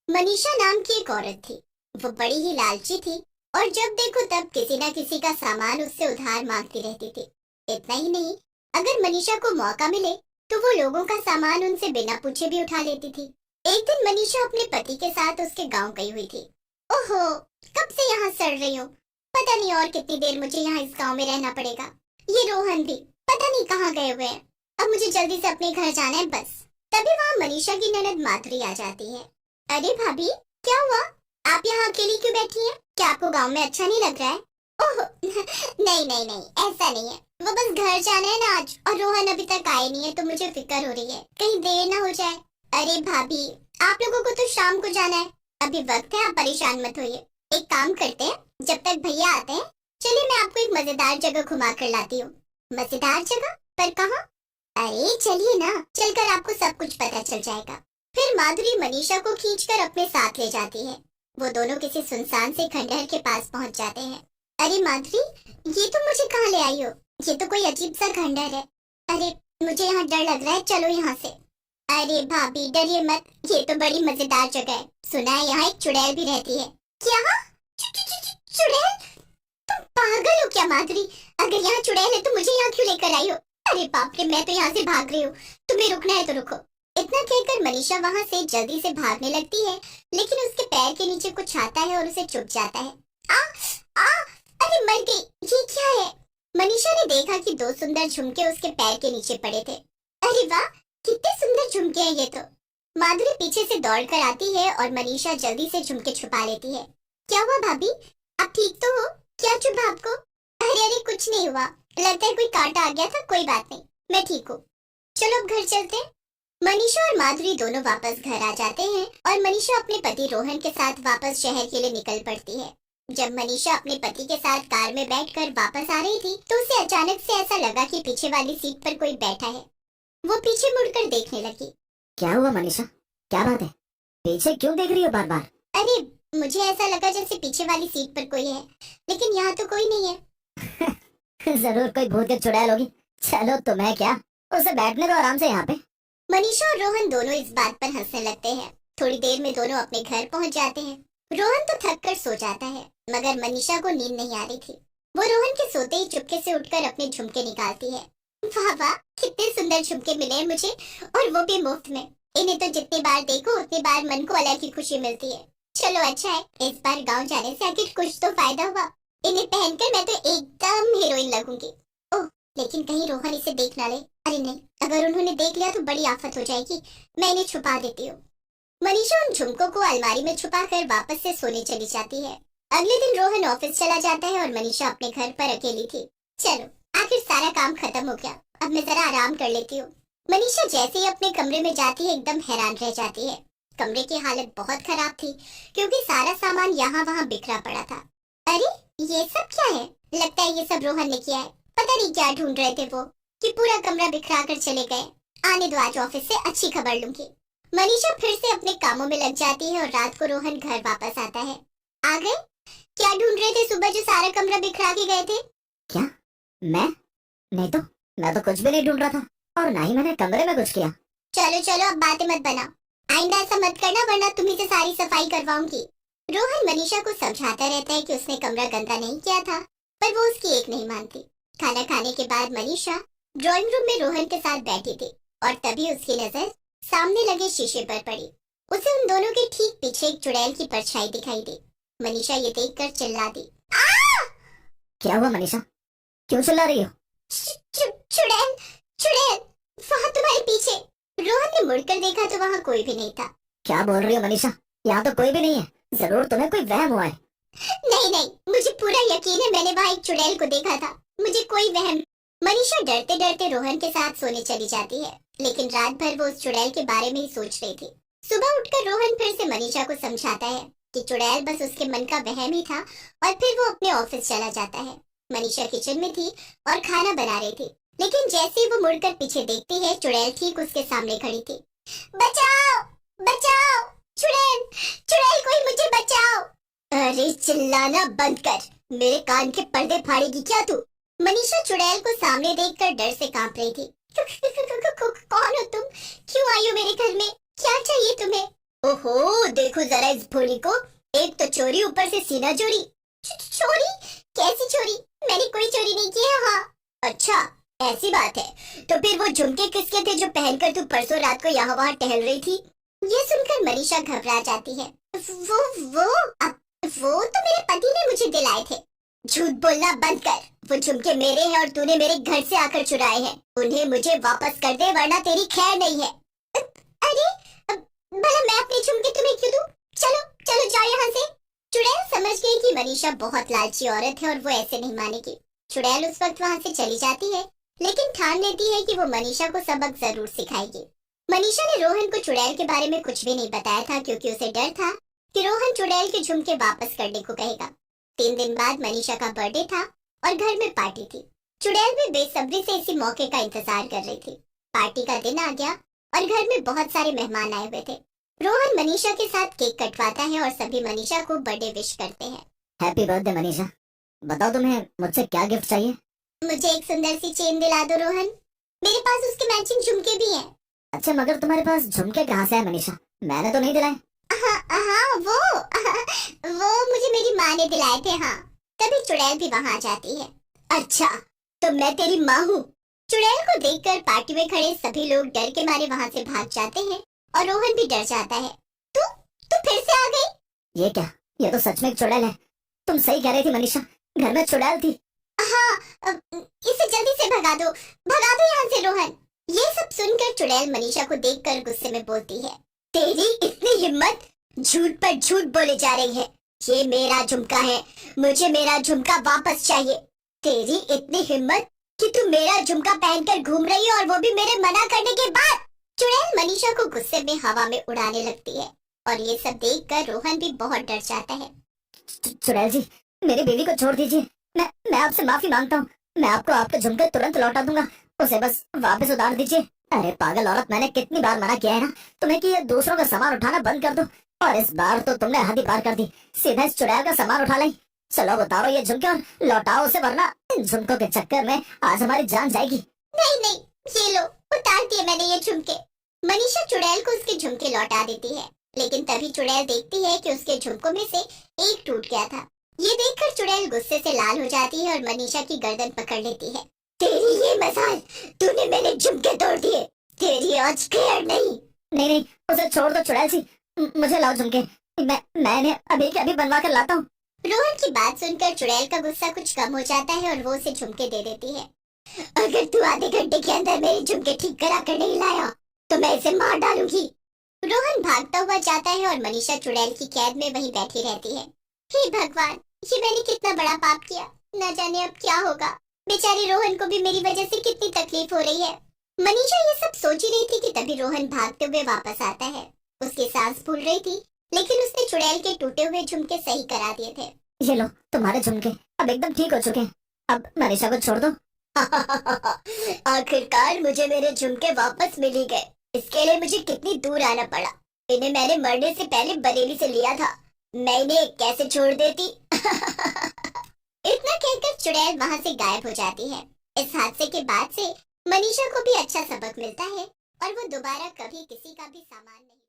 मनीषा नाम की एक औरत थी। वो बड़ी ही लालची थी और जब देखो तब किसी न किसी का सामान उससे उधार मांगती रहती थी। इतना ही नहीं, अगर मनीषा को मौका मिले तो वो लोगों का सामान उनसे बिना पूछे भी उठा लेती थी। एक दिन मनीषा अपने पति के साथ उसके गांव गई हुई थी। ओहो, कब से यहाँ सड़ रही हूँ, पता नहीं और कितनी देर मुझे यहाँ इस गांव में रहना पड़ेगा। ये रोहन भी पता नहीं कहाँ गए हुए हैं। अब मुझे जल्दी से अपने घर जाना है बस। तभी वहाँ मनीषा की ननद माधुरी आ जाती है। अरे भाभी, क्या हुआ? आप यहाँ अकेली क्यों बैठी हैं? क्या आपको गांव में अच्छा नहीं लग रहा है? ओह नहीं नहीं नहीं, ऐसा नहीं है। वो बस घर जाना है ना आज, और रोहन अभी तक आए नहीं है तो मुझे फिक्र हो रही है कहीं देर ना हो जाए। अरे भाभी, आप लोगों को तो शाम को जाना है, अभी वक्त है, आप परेशान मत होइए। एक काम करते हैं, जब तक भैया आते हैं चलिए मैं आपको एक मजेदार जगह घुमा कर लाती हूँ। मजेदार जगह? पर कहाँ? अरे चलिए ना, चलकर आपको सब कुछ पता चल जाएगा। फिर माधुरी मनीषा को खींचकर अपने साथ ले जाती है। वो दोनों किसी सुनसान से खंडहर के पास पहुंच जाते हैं। अरे माधुरी, ये तुम मुझे कहाँ ले आई हो? ये तो कोई अजीब सा खंडहर है। अरे मुझे यहाँ डर लग रहा है, चलो यहाँ से। अरे भाभी डरिए मत, ये तो बड़ी मजेदार जगह है। सुना है यहाँ एक चुड़ैल भी रहती है। क्या? चुड़ैल? तुम पागल हो क्या माधुरी? अगर यहाँ चुड़ैल है तो मुझे यहाँ क्यों लेकर आई हो? अरे बाप रे, मैं तो यहाँ से भाग रही हूँ, तुम्हें रुकना है तो रुको। इतना कहकर मनीषा वहाँ से जल्दी से भागने लगती है, लेकिन उसके पैर के नीचे कुछ आता है और उसे चुभ जाता है। आ, आ, अरे मर गई, ये क्या है? मनीषा ने देखा कि दो सुंदर झुमके उसके पैर के नीचे पड़े थे। अरे वाह, कितने सुंदर झुमके हैं ये तो। माधुरी पीछे से दौड़कर आती है और मनीषा जल्दी से झुमके छुपा लेती है। क्या हुआ भाभी, आप ठीक तो हो? क्या चुभा आपको? अरे अरे कुछ नहीं हुआ, लगता है कोई कांटा आ गया था, कोई बात नहीं, मैं ठीक हूँ। चलो अब घर चलते हैं। मनीषा और माधुरी दोनों वापस घर आ जाते हैं और मनीषा अपने पति रोहन के साथ वापस शहर के लिए निकल पड़ती है। जब मनीषा अपने पति के साथ कार में बैठकर वापस आ रही थी तो उसे अचानक से ऐसा लगा कि पीछे वाली सीट पर कोई बैठा है। वो पीछे मुड़कर देखने लगी। क्या हुआ मनीषा, क्या बात है? पीछे क्यों देख रही हो बार बार? अरे मुझे ऐसा लगा जैसे पीछे वाली सीट पर कोई है, लेकिन यहाँ तो कोई नहीं है। जरूर कोई भूत या चुड़ैल होगी। चलो तुम्हें क्या, उसे बैठने दो आराम से यहाँ पे। मनीषा और रोहन दोनों इस बात पर हंसने लगते हैं। थोड़ी देर में दोनों अपने घर पहुंच जाते हैं। रोहन तो थक कर सो जाता है, मगर मनीषा को नींद नहीं आ रही थी। वो रोहन के सोते ही चुपके से उठकर अपने झुमके निकालती है। वाह वाह, कितने सुंदर झुमके मिले हैं मुझे, और वो भी मुफ्त में। इन्हें तो जितनी बार देखो उतनी बार मन को अलग ही खुशी मिलती है। चलो अच्छा है, इस बार गाँव जाने से आखिर कुछ तो फायदा हुआ। इन्हें पहनकर मैं तो एकदम हीरोइन लगूंगी। ओह, लेकिन कहीं रोहन इसे देख ना ले। अरे नहीं, अगर उन्होंने देख लिया तो बड़ी आफत हो जाएगी। मैं इन्हें छुपा देती हूँ। मनीषा उन झुमकों को अलमारी में छुपाकर वापस से सोने चली जाती है। अगले दिन रोहन ऑफिस चला जाता है और मनीषा अपने घर पर अकेली थी। चलो, आखिर सारा काम खत्म हो गया, अब मैं जरा आराम कर लेती हूँ। मनीषा जैसे ही अपने कमरे में जाती है एकदम हैरान रह जाती है। कमरे की हालत बहुत खराब थी, क्योंकि सारा सामान यहाँ वहाँ बिखरा पड़ा था। अरे ये सब क्या है? लगता है ये सब रोहन ने किया है। पता नहीं क्या ढूंढ रहे थे वो, कि पूरा कमरा बिखरा कर चले गए। आने दो, आज ऑफिस से अच्छी खबर लूंगी। मनीषा फिर से अपने कामों में लग जाती है और रात को रोहन घर वापस आता है। आ गए? क्या ढूंढ रहे थे सुबह जो सारा कमरा बिखरा के गए थे? क्या? मैं? नहीं तो, मैं तो कुछ भी नहीं ढूंढ रहा था, और ना ही मैंने कमरे में कुछ किया। चलो चलो, अब बातें मत बनाओ, आइंदा ऐसा मत करना वरना तुम्ही से सारी सफाई करवाऊंगी। रोहन मनीषा को समझाता रहता है कि उसने कमरा गंदा नहीं किया था, पर वो उसकी एक नहीं मानती। खाना खाने के बाद मनीषा ड्राइंग रूम में रोहन के साथ बैठी थी, और तभी उसकी नजर सामने लगे शीशे पर पड़ी। उसे उन दोनों के ठीक पीछे एक चुड़ैल की परछाई दिखाई दी। मनीषा ये देखकर चिल्ला दी। क्या हुआ मनीषा, क्यों चिल्ला रही हो? चुड़ैल, चुड़ैल वहाँ तुम्हारे पीछे। रोहन ने मुड़कर देखा तो वहाँ कोई भी नहीं था। क्या बोल रही हो मनीषा, यहाँ तो कोई भी नहीं है, जरूर तुम्हें कोई वहम हुआ है। नहीं नहीं, मुझे पूरा यकीन है, मैंने वहाँ एक चुड़ैल को देखा था, मुझे कोई वहम। मनीषा डरते डरते रोहन के साथ सोने चली जाती है, लेकिन रात भर वो उस चुड़ैल के बारे में ही सोच रही थी। सुबह उठकर रोहन फिर से मनीषा को समझाता है कि चुड़ैल बस उसके मन का वहम ही था, और फिर वो अपने ऑफिस चला जाता है। मनीषा किचन में थी और खाना बना रही थी, लेकिन जैसे ही वो मुड़कर पीछे देखती है चुड़ैल ठीक उसके सामने खड़ी थी। बचाओ बचाओ, चुड़ैल, चुड़ैल कोई मुझे बचाओ। अरे चिल्लाना बंद कर, मेरे कान के पर्दे फाड़ेगी क्या तू? मनीषा चुड़ैल को सामने देखकर डर से कांप रही थी। कौन हो तुम? क्यों आई हो मेरे घर में? क्या चाहिए तुम्हें? ओहो, देखो जरा इस भोली को, एक तो चोरी, ऊपर से सीना चोरी। चोरी? कैसी चोरी? मैंने कोई चोरी नहीं की है। हाँ, अच्छा ऐसी बात है। तो फिर वो झुमके किसके थे जो पहनकर तू परसों रात को यहाँ वहाँ टहल रही थी? ये सुनकर मनीषा घबरा जाती है। वो वो वो तो मेरे पति ने मुझे दिलाए थे। झूठ बोलना बंद कर। वो झुमके मेरे हैं और तूने मेरे घर से आकर चुराए हैं। उन्हें मुझे वापस कर दे वरना तेरी खैर नहीं है। अरे भला मैं अपने झुमके तुम्हें क्यों दूं? चलो चलो जाओ यहाँ से। चुड़ैल समझ गई कि मनीषा बहुत लालची औरत है और वो ऐसे नहीं मानेगी। चुड़ैल उस वक्त वहाँ से चली जाती है, लेकिन ठान लेती है कि वो मनीषा को सबक जरूर सिखाएगी। मनीषा ने रोहन को चुड़ैल के बारे में कुछ भी नहीं बताया था, क्योंकि उसे डर था कि रोहन चुड़ैल के झुमके वापस करने को कहेगा। 3 दिन बाद मनीषा का बर्थडे था और घर में पार्टी थी। चुड़ैल भी बेसब्री से इसी मौके का इंतजार कर रही थी। पार्टी का दिन आ गया और घर में बहुत सारे मेहमान आए हुए थे। रोहन मनीषा के साथ केक कटवाता है और सभी मनीषा को बर्थडे विश करते हैं। Happy birthday Manisha. बताओ तुम्हें मुझसे क्या गिफ्ट चाहिए? मुझे एक सुंदर सी चेन दिला दो रोहन। मेरे पास उसके मैचिंग झुमके भी हैं। अच्छा, मगर तुम्हारे पास झुमके कहाँ से है मनीषा? मैंने तो नहीं दिलाए। हाँ वो मुझे मेरी माँ ने दिलाए थे। हाँ, तभी चुड़ैल भी वहाँ आ जाती है। अच्छा, तो मैं तेरी माँ हूँ? चुड़ैल को देखकर पार्टी में खड़े सभी लोग डर के मारे वहाँ से भाग जाते हैं और रोहन भी डर जाता है। तू फिर से आ गई? ये क्या? ये तो सच में एक चुड़ैल है। तुम सही कह रही थी मनीषा, घर में चुड़ैल थी। हाँ, इसे जल्दी से भगा दो यहाँ से रोहन। ये सब सुनकर चुड़ैल मनीषा को देखकर गुस्से में बोलती है, तेरी इतनी हिम्मत, झूठ पर झूठ बोले जा रही है। ये मेरा झुमका है, मुझे मेरा झुमका वापस चाहिए। तेरी इतनी हिम्मत कि तू मेरा झुमका पहनकर घूम रही है और वो भी मेरे मना करने के बाद। चुड़ैल मनीषा को गुस्से में हवा में उड़ाने लगती है और ये सब देखकर रोहन भी बहुत डर जाता है। चुड़ैल जी, मेरी बीवी को छोड़ दीजिए। मैं आपसे माफी मांगता हूँ। मैं आपको आपके झुमके तुरंत लौटा दूंगा। उसे बस वापस उतार दीजिए। अरे पागल औरत, मैंने कितनी बार मना किया है ना तुम्हें कि ये दूसरों का सामान उठाना बंद कर दो, और इस बार तो तुमने हद ही पार कर दी। सीधा इस चुड़ैल का सामान उठा लाई। चलो उतारो ये झुमके और लौटाओ उसे, वरना इन झुमकों के चक्कर में आज हमारी जान जाएगी। नहीं, ये लो, उतार दिए मैंने ये झुमके। मनीषा चुड़ैल को उसके झुमके लौटा देती है, लेकिन तभी चुड़ैल देखती है कि उसके झुमकों में से एक टूट गया था। ये देखकर चुड़ैल गुस्से से लाल हो जाती है और मनीषा की गर्दन पकड़ लेती है। तेरी ये मजाल, तूने मेरे झुमके तोड़ दिए। तेरी आज खैर नहीं। नहीं, उसे छोड़ दो चुड़ैल जी। मुझे लाओ झुमके। मैंने अभी के अभी बनवा कर लाता हूँ। रोहन की बात सुनकर चुड़ैल का गुस्सा कुछ कम हो जाता है और वो उसे झुमके दे देती है। अगर तू आधे घंटे के अंदर मेरे झुमके ठीक करा कर नहीं लाया तो मैं इसे मार डालूंगी। रोहन भागता हुआ जाता है और मनीषा चुड़ैल की कैद में वहीं बैठी रहती है। हे भगवान, ये मैंने कितना बड़ा पाप किया। न जाने अब क्या होगा। बेचारी रोहन को भी मेरी वजह से कितनी तकलीफ हो रही है। मनीषा ये सब सोच ही रही थी कि तभी रोहन भागते हुए वापस आता है। उसकी सांस फूल रही थी, लेकिन उसने चुड़ैल के टूटे हुए झुमके सही करा दिए थे। ये लो तुम्हारे झुमके अब एकदम ठीक हो चुके हैं। अब मनीषा को छोड़ दो। आखिरकार मुझे मेरे झुमके वापस मिल ही गए। इसके लिए मुझे कितनी दूर आना पड़ा। इन्हें मैंने मरने से पहले बरेली से लिया था। मैं इन्हें कैसे छोड़ देती। इतना कहकर चुड़ैल वहाँ से गायब हो जाती है। इस हादसे के बाद से मनीषा को भी अच्छा सबक मिलता है और वो दोबारा कभी किसी का भी सामान नहीं